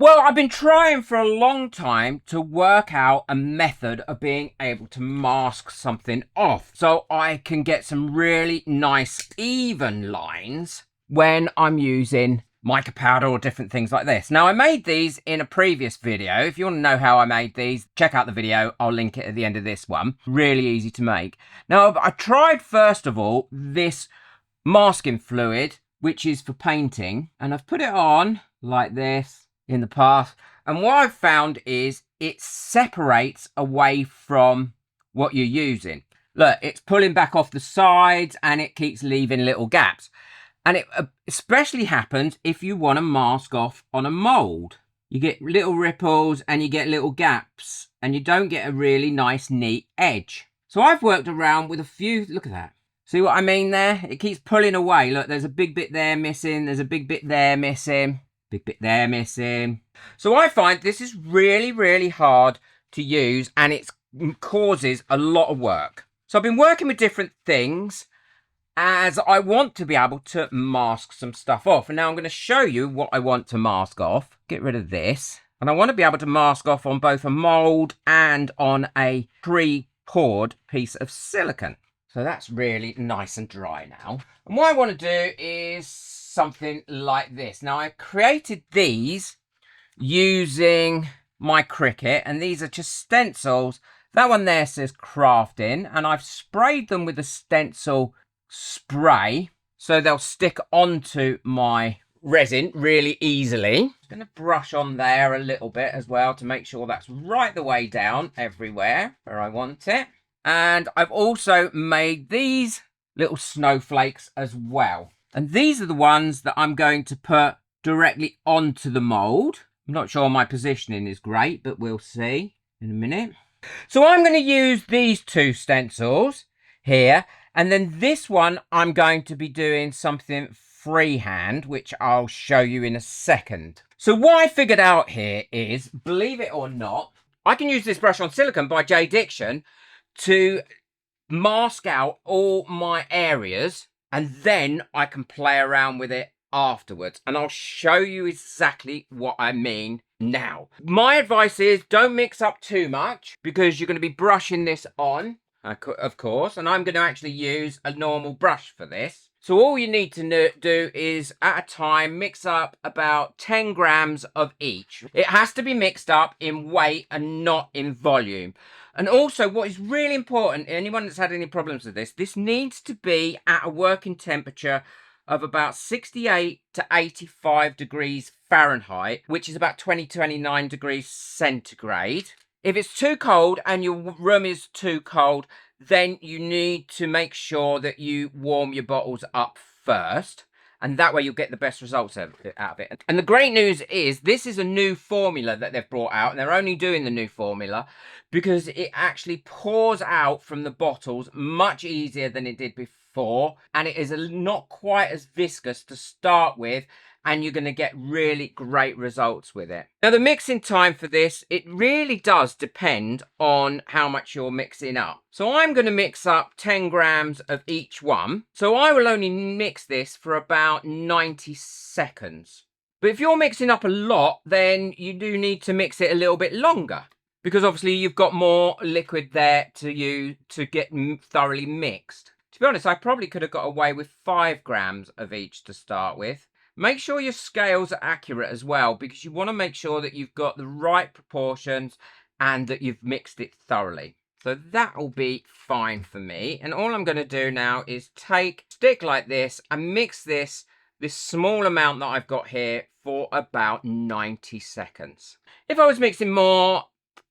Well, I've been trying for a long time to work out a method of being able to mask something off so I can get some really nice even lines when I'm using mica powder or different things like this. Now, I made these in a previous video. If you want to know how I made these, check out the video. I'll link it at the end of this one. Really easy to make. Now, I tried, first of all, this masking fluid, which is for painting, and I've put it on like this in the past, and what I've found is it separates away from what you're using. Look, it's pulling back off the sides and it keeps leaving little gaps, and it especially happens if you want to mask off on a mold. You get little ripples and you get little gaps and you don't get a really nice neat edge. So I've worked around with a few. Look at that. See what I mean there? It keeps pulling away. Look, there's a big bit there missing. There's a big bit there missing. Big bit there missing. So I find this is really, really hard to use, and it causes a lot of work. So I've been working with different things as I want to be able to mask some stuff off. And now I'm going to show you what I want to mask off. Get rid of this. And I want to be able to mask off on both a mold and on a pre-poured piece of silicone. So that's really nice and dry now. And what I want to do is something like this. Now, I created these using my Cricut, and these are just stencils. That one there says crafting, and I've sprayed them with a stencil spray so they'll stick onto my resin really easily. I'm going to brush on there a little bit as well to make sure that's right the way down everywhere where I want it. And I've also made these little snowflakes as well. And these are the ones that I'm going to put directly onto the mold. I'm not sure my positioning is great, but we'll see in a minute. So I'm going to use these two stencils here. And then this one, I'm going to be doing something freehand, which I'll show you in a second. So what I figured out here is, believe it or not, I can use this brush on silicone by J Diction to mask out all my areas, and then I can play around with it afterwards. And I'll show you exactly what I mean now. My advice is don't mix up too much because you're going to be brushing this on, of course, and I'm going to actually use a normal brush for this. So all you need to do is, at a time, mix up about 10 grams of each. It has to be mixed up in weight and not in volume. And also, what is really important, anyone that's had any problems with this needs to be at a working temperature of about 68 to 85 degrees Fahrenheit, which is about 29 degrees centigrade. If it's too cold and your room is too cold, then you need to make sure that you warm your bottles up first, and that way you'll get the best results out of it. And the great news is this is a new formula that they've brought out, and they're only doing the new formula because it actually pours out from the bottles much easier than it did before, and it is not quite as viscous to start with, and you're going to get really great results with it. Now, the mixing time for this, it really does depend on how much you're mixing up. So I'm going to mix up 10 grams of each one. So I will only mix this for about 90 seconds. But if you're mixing up a lot, then you do need to mix it a little bit longer, because obviously you've got more liquid there to get thoroughly mixed. To be honest, I probably could have got away with 5 grams of each to start with. Make sure your scales are accurate as well, because you want to make sure that you've got the right proportions and that you've mixed it thoroughly. So that'll be fine for me. And all I'm going to do now is take a stick like this and mix this small amount that I've got here for about 90 seconds. If I was mixing more,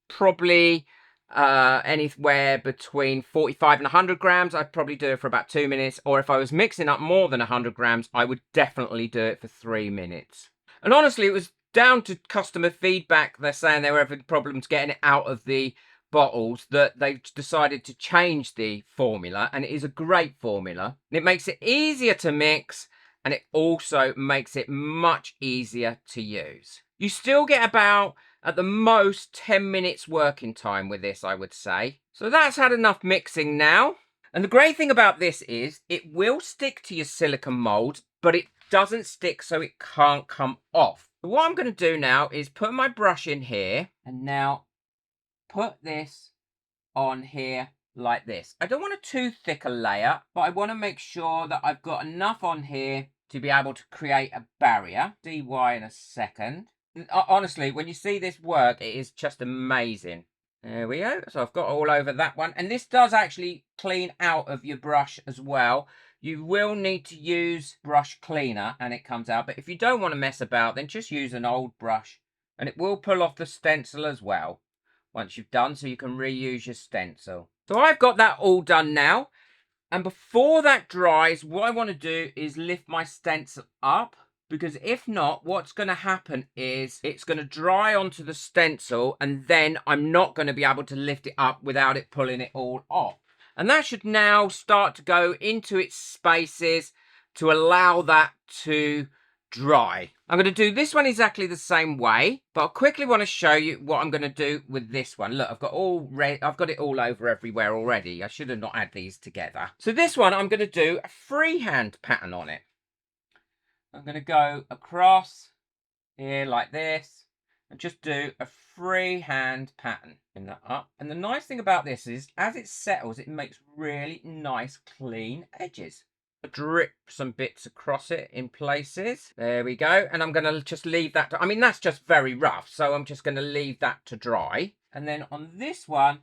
probably anywhere between 45 and 100 grams, I'd probably do it for about 2 minutes. Or if I was mixing up more than 100 grams, I would definitely do it for 3 minutes. And honestly, it was down to customer feedback. They're saying they were having problems getting it out of the bottles, that they've decided to change the formula, and it is a great formula. It makes it easier to mix, and it also makes it much easier to use. You still get about, at the most, 10 minutes working time with this, I would say. So that's had enough mixing now. And the great thing about this is it will stick to your silicone mold, but it doesn't stick so it can't come off. What I'm going to do now is put my brush in here and now put this on here like this. I don't want a too thick a layer, but I want to make sure that I've got enough on here to be able to create a barrier. See why in a second. Honestly, when you see this work, it is just amazing. There we go. So I've got all over that one. And this does actually clean out of your brush as well. You will need to use brush cleaner and it comes out. But if you don't want to mess about, then just use an old brush and it will pull off the stencil as well once you've done, so you can reuse your stencil. So I've got that all done now. And before that dries, what I want to do is lift my stencil up, because if not, what's going to happen is it's going to dry onto the stencil and then I'm not going to be able to lift it up without it pulling it all off. And that should now start to go into its spaces to allow that to dry. I'm going to do this one exactly the same way, but I quickly want to show you what I'm going to do with this one. Look, I've got it all over everywhere already. I should have not had these together. So this one, I'm going to do a freehand pattern on it. I'm going to go across here like this and just do a freehand pattern in that up. And the nice thing about this is as it settles, it makes really nice clean edges. Drip some bits across it in places. There we go. And I'm going to just leave that I mean, that's just very rough, so I'm just going to leave that to dry. And then on this one,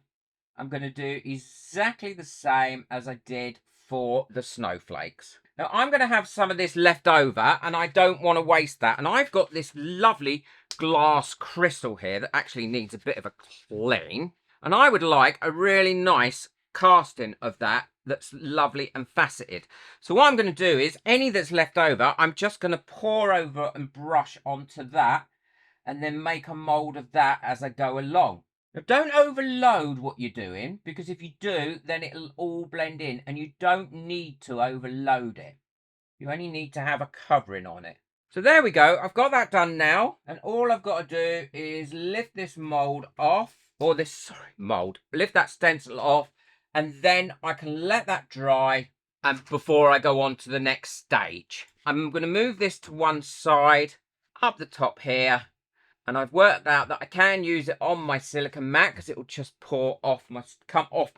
I'm going to do exactly the same as I did for the snowflakes. Now, I'm going to have some of this left over, and I don't want to waste that. And I've got this lovely glass crystal here that actually needs a bit of a clean. And I would like a really nice casting of that that's lovely and faceted. So what I'm going to do is any that's left over, I'm just going to pour over and brush onto that and then make a mold of that as I go along. Now, don't overload what you're doing, because if you do, then it'll all blend in and you don't need to overload it. You only need to have a covering on it. So there we go. I've got that done now. And all I've got to do is lift this mold off, or this, mold, lift that stencil off, and then I can let that dry and before I go on to the next stage. I'm going to move this to one side, up the top here, and I've worked out that I can use it on my silicone mat because it will just come off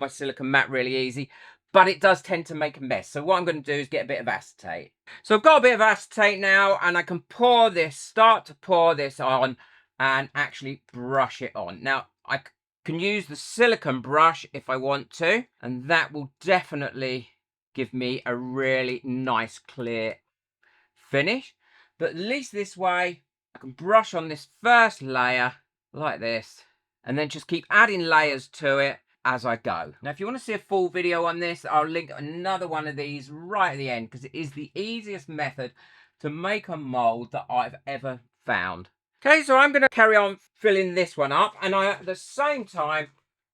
my silicone mat really easy, but it does tend to make a mess. So what I'm going to do is get a bit of acetate. So I've got a bit of acetate now, and I can start to pour this on and actually brush it on. Now, I can use the silicone brush if I want to, and that will definitely give me a really nice clear finish. But at least this way I can brush on this first layer like this and then just keep adding layers to it as I go. Now, if you want to see a full video on this, I'll link another one of these right at the end, because it is the easiest method to make a mold that I've ever found. Okay, so I'm going to carry on filling this one up, and at the same time,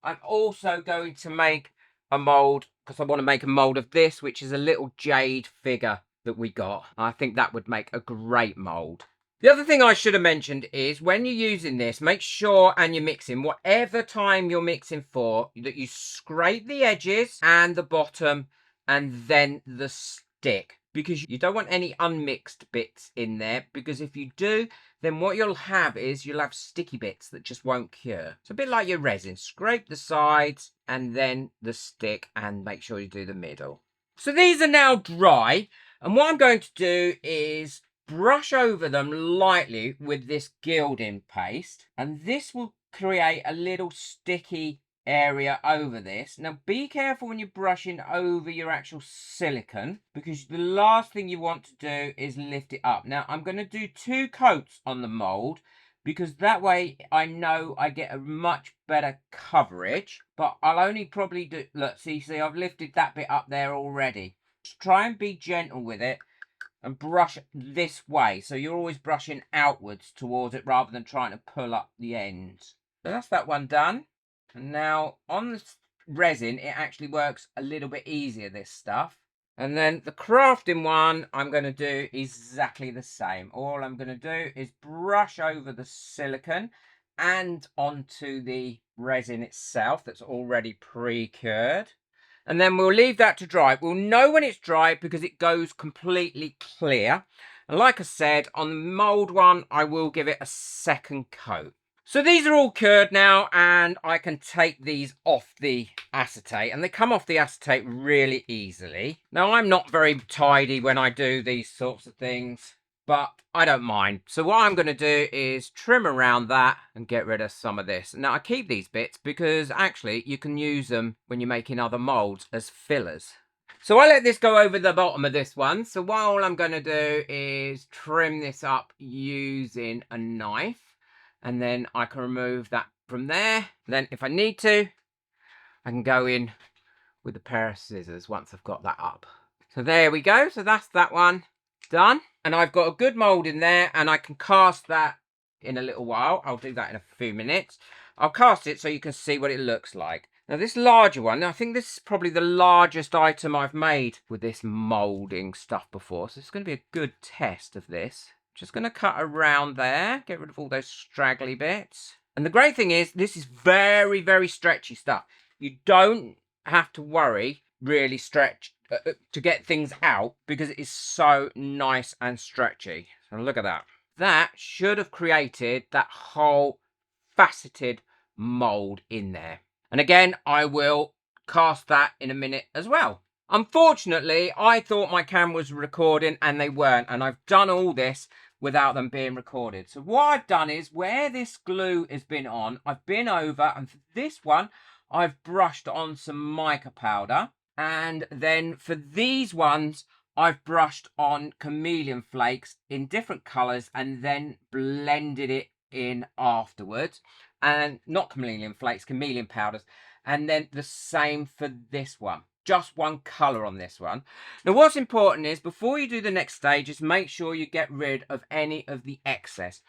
I'm also going to make a mold, because I want to make a mold of this, which is a little jade figure that we got. I think that would make a great mold. The other thing I should have mentioned is when you're using this, make sure, and you're mixing, whatever time you're mixing for, that you scrape the edges and the bottom and then the stick, because you don't want any unmixed bits in there, because if you do, then what you'll have is you'll have sticky bits that just won't cure. It's a bit like your resin. Scrape the sides and then the stick, and make sure you do the middle. So these are now dry, and what I'm going to do is brush over them lightly with this gilding paste, and this will create a little sticky area over this. Now, be careful when you're brushing over your actual silicone, because the last thing you want to do is lift it up. Now, I'm going to do 2 coats on the mold, because that way I know I get a much better coverage, but I'll only probably do, look, see, I've lifted that bit up there already. Just try and be gentle with it and brush this way, so you're always brushing outwards towards it rather than trying to pull up the ends. So that's that one done. And now on the resin, it actually works a little bit easier, this stuff. And then the crafting one, I'm going to do exactly the same. All I'm going to do is brush over the silicone and onto the resin itself that's already pre-cured. And then we'll leave that to dry. We'll know when it's dry because it goes completely clear. And like I said, on the mould one, I will give it a second coat. So these are all cured now, and I can take these off the acetate, and they come off the acetate really easily. Now, I'm not very tidy when I do these sorts of things, but I don't mind. So what I'm going to do is trim around that and get rid of some of this. Now, I keep these bits because actually you can use them when you're making other molds as fillers. So I let this go over the bottom of this one. So what all I'm going to do is trim this up using a knife. And then I can remove that from there. Then if I need to, I can go in with a pair of scissors once I've got that up. So there we go. So that's that one done. And I've got a good mould in there, and I can cast that in a little while. I'll do that in a few minutes. I'll cast it so you can see what it looks like. Now this larger one, I think this is probably the largest item I've made with this moulding stuff before. So it's going to be a good test of this. Just going to cut around there, get rid of all those straggly bits. And the great thing is, this is very, very stretchy stuff. You don't have to worry really stretch to get things out because it is so nice and stretchy. So look at that. That should have created that whole faceted mold in there. And again, I will cast that in a minute as well. Unfortunately, I thought my camera was recording and they weren't. And I've done all this without them being recorded. So what I've done is, where this glue has been on, I've been over, and for this one, I've brushed on some mica powder. And then for these ones, I've brushed on chameleon flakes in different colours and then blended it in afterwards. And not chameleon flakes, chameleon powders. And then the same for this one. Just one colour on this one. Now what's important is, before you do the next stage, is make sure you get rid of any of the excess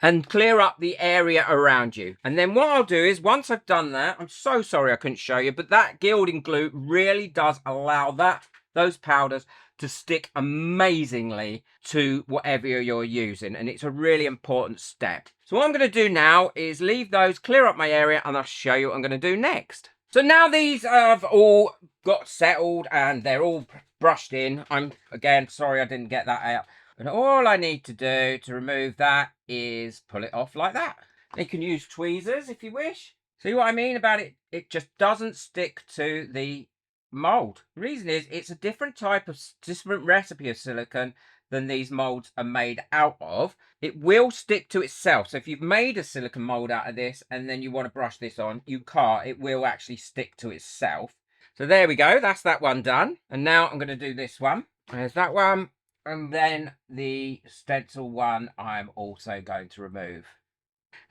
and clear up the area around you. And then what I'll do is, once I've done that, I'm so sorry I couldn't show you, but that gilding glue really does allow those powders to stick amazingly to whatever you're using, and it's a really important step. So what I'm going to do now is leave those, clear up my area, and I'll show you what I'm going to do next. So now these have all got settled and they're all brushed in. I'm, again, sorry I didn't get that out. And all I need to do to remove that is pull it off like that. You can use tweezers if you wish. See what I mean about it? It just doesn't stick to the mold. The reason is, it's a different recipe of silicone than these molds are made out of. It will stick to itself. So if you've made a silicone mold out of this and then you want to brush this on, you can't. It will actually stick to itself. So there we go. That's that one done. And now I'm going to do this one. There's that one. And then the stencil one I'm also going to remove.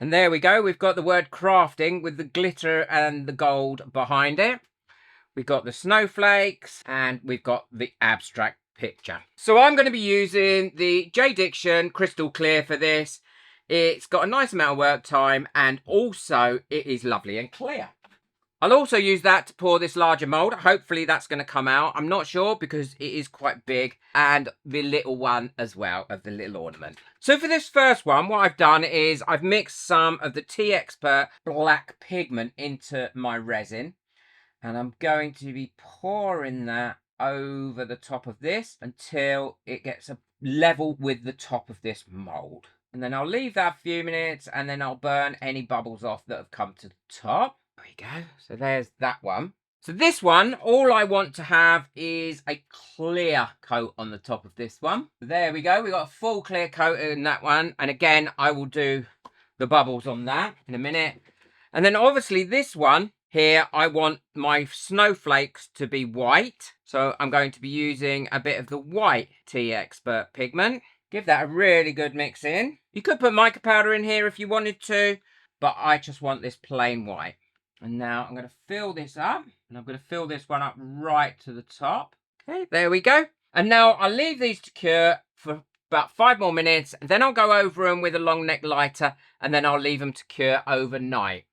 And there we go. We've got the word crafting with the glitter and the gold behind it. We've got the snowflakes and we've got the abstract picture. So I'm going to be using the J Diction Crystal Clear for this. It's got a nice amount of work time, and also it is lovely and clear. I'll also use that to pour this larger mould. Hopefully that's going to come out. I'm not sure because it is quite big, and the little one as well of the little ornament. So for this first one, what I've done is I've mixed some of the Tea Expert black pigment into my resin. And I'm going to be pouring that over the top of this until it gets a level with the top of this mould. And then I'll leave that a few minutes, and then I'll burn any bubbles off that have come to the top. There we go. So there's that one. So this one, all I want to have is a clear coat on the top of this one. There we go. We got a full clear coat in that one. And again, I will do the bubbles on that in a minute. And then obviously this one here, I want my snowflakes to be white. So I'm going to be using a bit of the white Tea Expert pigment. Give that a really good mix in. You could put mica powder in here if you wanted to, but I just want this plain white. And now I'm going to fill this up, and I'm going to fill this one up right to the top. Okay, there we go. And now I'll leave these to cure for about 5 more minutes, and then I'll go over them with a long neck lighter, and then I'll leave them to cure overnight.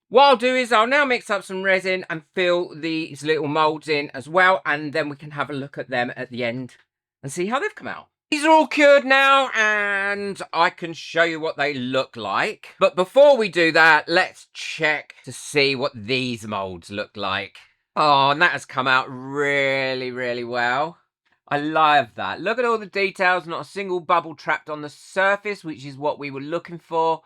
What I'll do is I'll now mix up some resin and fill these little moulds in as well, and then we can have a look at them at the end and see how they've come out. These are all cured now, and I can show you what they look like. But before we do that, let's check to see what these moulds look like. Oh, and that has come out really, really well. I love that. Look at all the details, not a single bubble trapped on the surface, which is what we were looking for.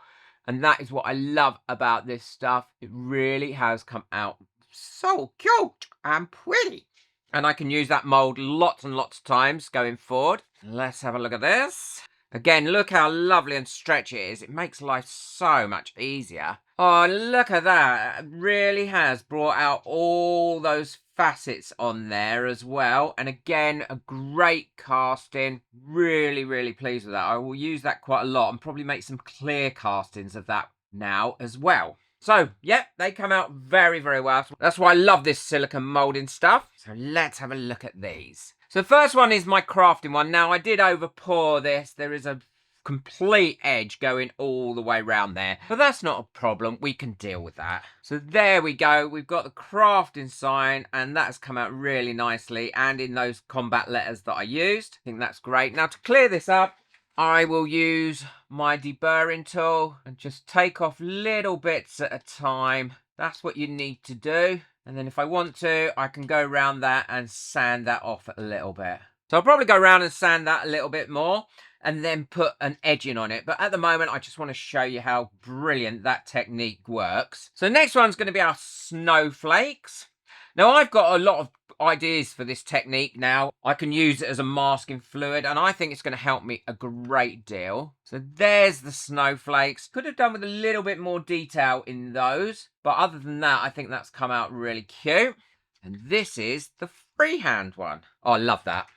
And that is what I love about this stuff. It really has come out so cute and pretty. And I can use that mold lots and lots of times going forward. Let's have a look at this. Again, look how lovely and stretchy it is. It makes life so much easier. Oh, look at that. It really has brought out all those facets on there as well. And again, a great casting. Really, really pleased with that. I will use that quite a lot and probably make some clear castings of that now as well. So, yep, they come out very, very well. That's why I love this silicone moulding stuff. So let's have a look at these. So the first one is my crafting one. Now, I did over pour this. There is a complete edge going all the way around there. But that's not a problem. We can deal with that. So there we go. We've got the crafting sign, and that's come out really nicely. And in those combat letters that I used. I think that's great. Now, to clear this up, I will use my deburring tool and just take off little bits at a time. That's what you need to do. And then if I want to, I can go around that and sand that off a little bit. So I'll probably go around and sand that a little bit more and then put an edging on it. But at the moment, I just want to show you how brilliant that technique works. So the next one's going to be our snowflakes. Now, I've got a lot of ideas for this technique now. I can use it as a masking fluid, and I think it's going to help me a great deal. So there's the snowflakes. Could have done with a little bit more detail in those, but other than that, I think that's come out really cute. And this is the freehand one. Oh, I love that.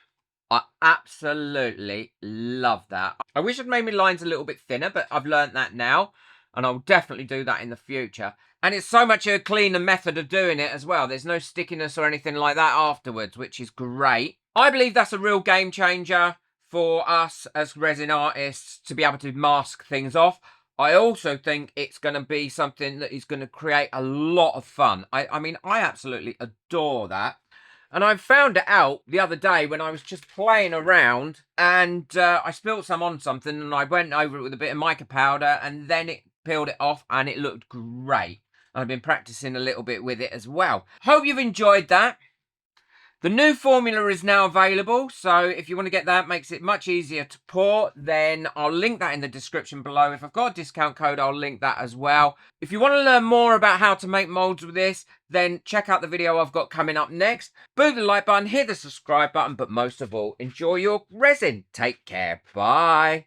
I absolutely love that. I wish I'd made my lines a little bit thinner, but I've learned that now, and I'll definitely do that in the future. And it's so much a cleaner method of doing it as well. There's no stickiness or anything like that afterwards, which is great. I believe that's a real game changer for us as resin artists to be able to mask things off. I also think it's going to be something that is going to create a lot of fun. I mean, I absolutely adore that. And I found it out the other day when I was just playing around and I spilled some on something and I went over it with a bit of mica powder and then it peeled it off and it looked great. I've been practicing a little bit with it as well. Hope you've enjoyed that. The new formula is now available, so if you want to get that, makes it much easier to pour, then I'll link that in the description below. If I've got a discount code, I'll link that as well. If you want to learn more about how to make molds with this, then check out the video I've got coming up next. Boot the like button, hit the subscribe button, but most of all, enjoy your resin. Take care. Bye.